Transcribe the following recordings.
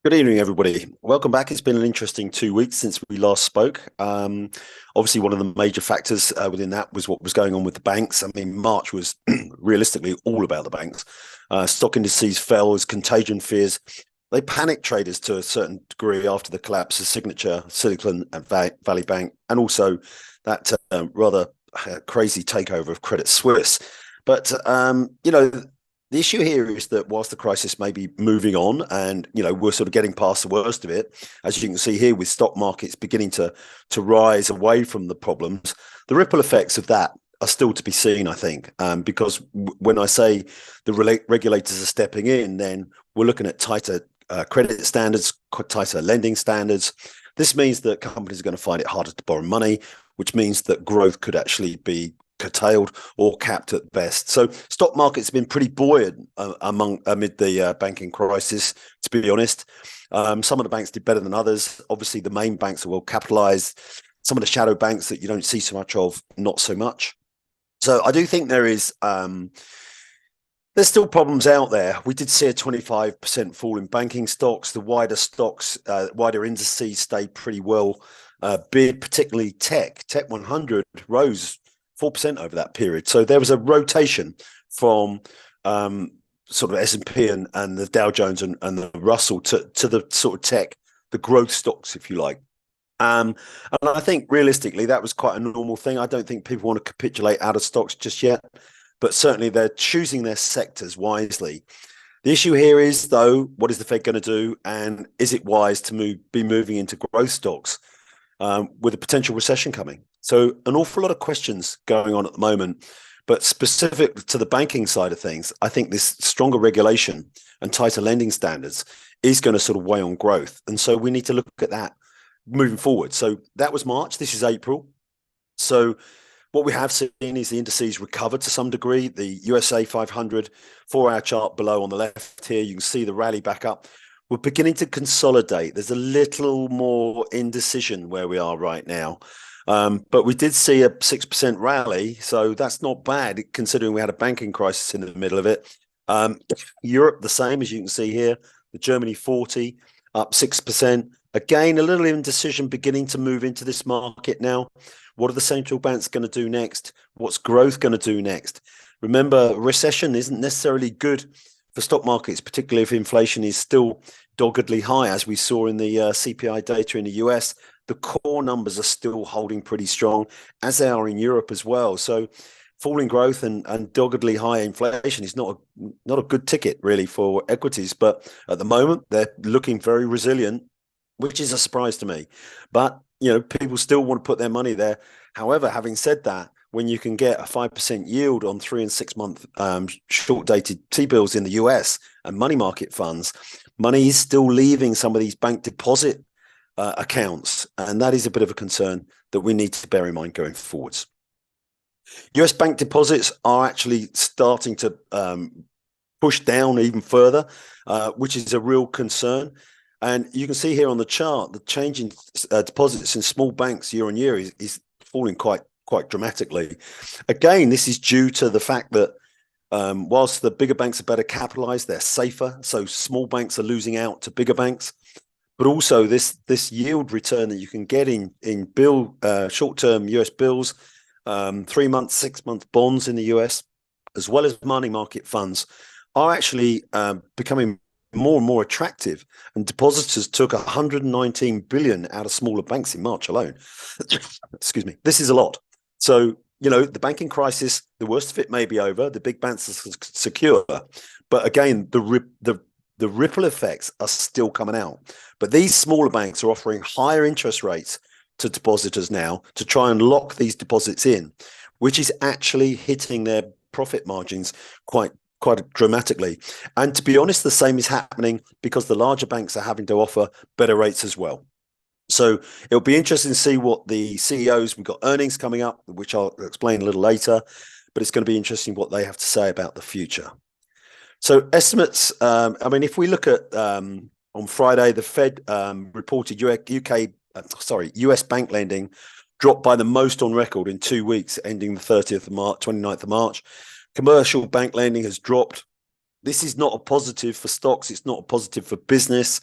Good evening, everybody. Welcome back. It's been an interesting 2 weeks since we last spoke. Obviously, one of the major factors within that was what was going on with the banks. I mean, March was realistically all about the banks. Stock indices fell as contagion fears. They panicked traders to a certain degree after the collapse of Signature, Silicon and Valley Bank, and also that rather crazy takeover of Credit Suisse. But, the issue here is that whilst the crisis may be moving on and, we're sort of getting past the worst of it, as you can see here with stock markets beginning to rise away from the problems, the ripple effects of that are still to be seen, I think, because when I say the regulators are stepping in, then we're looking at tighter credit standards, tighter lending standards. This means that companies are going to find it harder to borrow money, which means that growth could actually be curtailed or capped at best. So stock markets have been pretty buoyant amid the banking crisis, to be honest. Some of the banks did better than others. Obviously, the main banks are well capitalized. Some of the shadow banks that you don't see so much of, not so much. So I do think there's still problems out there. We did see a 25% fall in banking stocks. The wider stocks, wider indices stayed pretty well bid, particularly tech. Tech 100 rose 4% over that period. So there was a rotation from sort of S&P and the Dow Jones and the Russell to the sort of tech, the growth stocks, if you like. And I think realistically, that was quite a normal thing. I don't think people want to capitulate out of stocks just yet, but certainly they're choosing their sectors wisely. The issue here is, though, what is the Fed going to do? And is it wise to be moving into growth stocks with a potential recession coming? So an awful lot of questions going on at the moment, but specific to the banking side of things, I think this stronger regulation and tighter lending standards is going to sort of weigh on growth. And so we need to look at that moving forward. So that was March. This is April. So what we have seen is the indices recover to some degree. The USA 500 4-hour chart below on the left here, you can see the rally back up. We're beginning to consolidate. There's a little more indecision where we are right now. But we did see a 6% rally, so that's not bad considering we had a banking crisis in the middle of it. Europe, the same, as you can see here. The Germany 40 up 6%. Again, a little indecision beginning to move into this market now. What are the central banks going to do next? What's growth going to do next? Remember, recession isn't necessarily good for stock markets, particularly if inflation is still doggedly high, as we saw in the CPI data in the US. The core numbers are still holding pretty strong, as they are in Europe as well. So falling growth and doggedly high inflation is not a good ticket, really, for equities. But at the moment, they're looking very resilient, which is a surprise to me. But, people still want to put their money there. However, having said that, when you can get a 5% yield on 3 and 6 month short-dated T-bills in the US and money market funds, money is still leaving some of these bank deposit accounts, and that is a bit of a concern that we need to bear in mind going forwards. US bank deposits are actually starting to push down even further, which is a real concern. And you can see here on the chart, the change in deposits in small banks year on year is falling quite dramatically. Again, this is due to the fact that whilst the bigger banks are better capitalized, they're safer. So small banks are losing out to bigger banks. But also this yield return that you can get in short-term US bills, 3 month, 6 month bonds in the US, as well as money market funds, are actually becoming more and more attractive. And depositors took 119 billion out of smaller banks in March alone. Excuse me. This is a lot. So, the banking crisis, the worst of it may be over. The big banks are secure. But again, the ripple effects are still coming out. But these smaller banks are offering higher interest rates to depositors now to try and lock these deposits in, which is actually hitting their profit margins quite dramatically. And to be honest, the same is happening because the larger banks are having to offer better rates as well. So it'll be interesting to see what the CEOs, we've got earnings coming up, which I'll explain a little later, but it's going to be interesting what they have to say about the future. So estimates, if we look at on Friday, the Fed reported US bank lending dropped by the most on record in 2 weeks, ending the 30th of March, 29th of March. Commercial bank lending has dropped. This is not a positive for stocks. It's not a positive for business.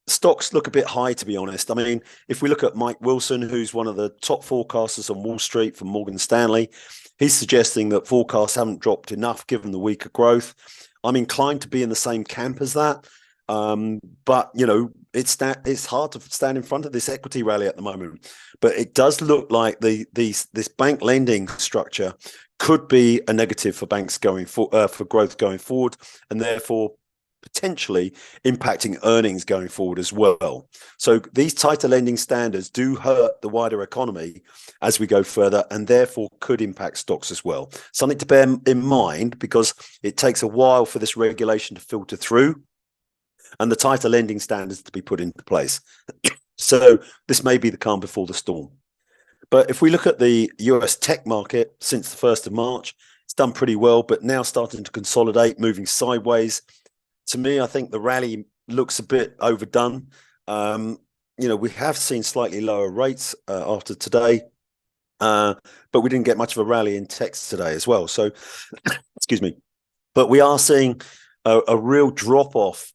Stocks look a bit high, to be honest. I mean, if we look at Mike Wilson, who's one of the top forecasters on Wall Street from Morgan Stanley, he's suggesting that forecasts haven't dropped enough given the weaker growth. I'm inclined to be in the same camp as that. But it's hard to stand in front of this equity rally at the moment. But it does look like this bank lending structure could be a negative for banks for growth going forward, and therefore potentially impacting earnings going forward as well. So these tighter lending standards do hurt the wider economy as we go further, and therefore could impact stocks as well. Something to bear in mind, because it takes a while for this regulation to filter through and the tighter lending standards to be put into place. So this may be the calm before the storm. But if we look at the US tech market since the 1st of March, it's done pretty well, but now starting to consolidate, moving sideways. To me, I think the rally looks a bit overdone. We have seen slightly lower rates after today, but we didn't get much of a rally in techs today as well. So, excuse me. But we are seeing a real drop-off.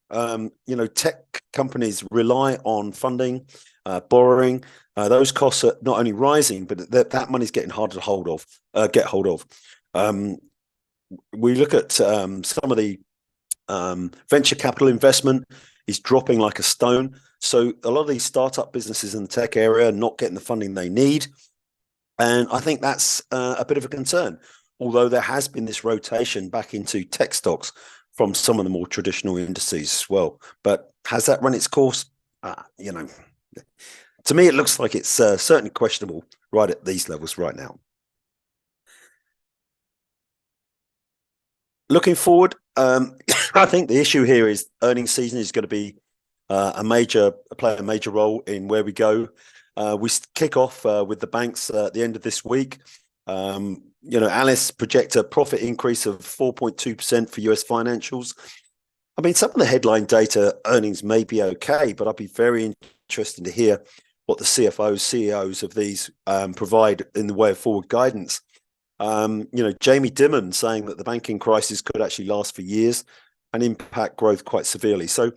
Tech companies rely on funding, borrowing. Those costs are not only rising, but that money's getting harder to get hold of. We look at some of the venture capital investment is dropping like a stone. So a lot of these startup businesses in the tech area are not getting the funding they need. And I think that's a bit of a concern, although there has been this rotation back into tech stocks from some of the more traditional indices as well. But has that run its course? To me, it looks like it's certainly questionable right at these levels right now. Looking forward, I think the issue here is earnings season is going to be play a major role in where we go. We kick off with the banks at the end of this week. Analysts project a profit increase of 4.2% for US financials. I mean, some of the headline data earnings may be okay, but I'd be very interested to hear what the CFOs, CEOs of these provide in the way of forward guidance. Jamie Dimon saying that the banking crisis could actually last for years and impact growth quite severely. So,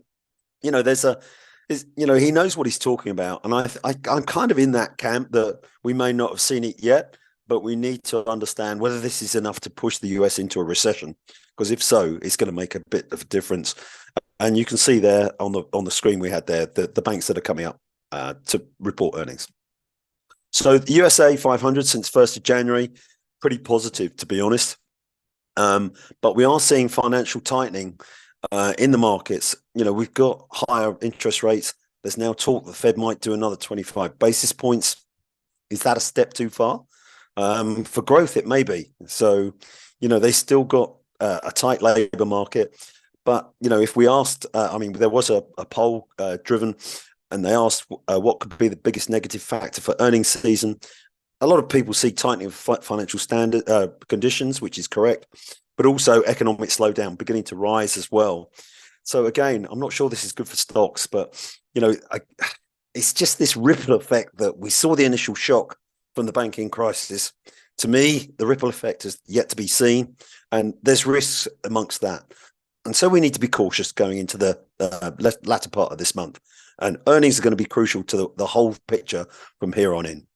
he knows what he's talking about. And I'm kind of in that camp that we may not have seen it yet, but we need to understand whether this is enough to push the US into a recession. Because if so, it's going to make a bit of a difference. And you can see there on the screen we had there, the banks that are coming up to report earnings. So the USA 500 since 1st of January, pretty positive, to be honest. But we are seeing financial tightening in the markets. We've got higher interest rates. There's now talk the Fed might do another 25 basis points. Is that a step too far? For growth, it may be. So, they still got a tight labor market. But, if we asked, there was a poll driven, and they asked what could be the biggest negative factor for earnings season. A lot of people see tightening of financial standard conditions, which is correct, but also economic slowdown beginning to rise as well. So again, I'm not sure this is good for stocks, but it's just this ripple effect that we saw the initial shock from the banking crisis. To me, the ripple effect is yet to be seen, and there's risks amongst that. And so we need to be cautious going into the latter part of this month. And earnings are going to be crucial to the whole picture from here on in.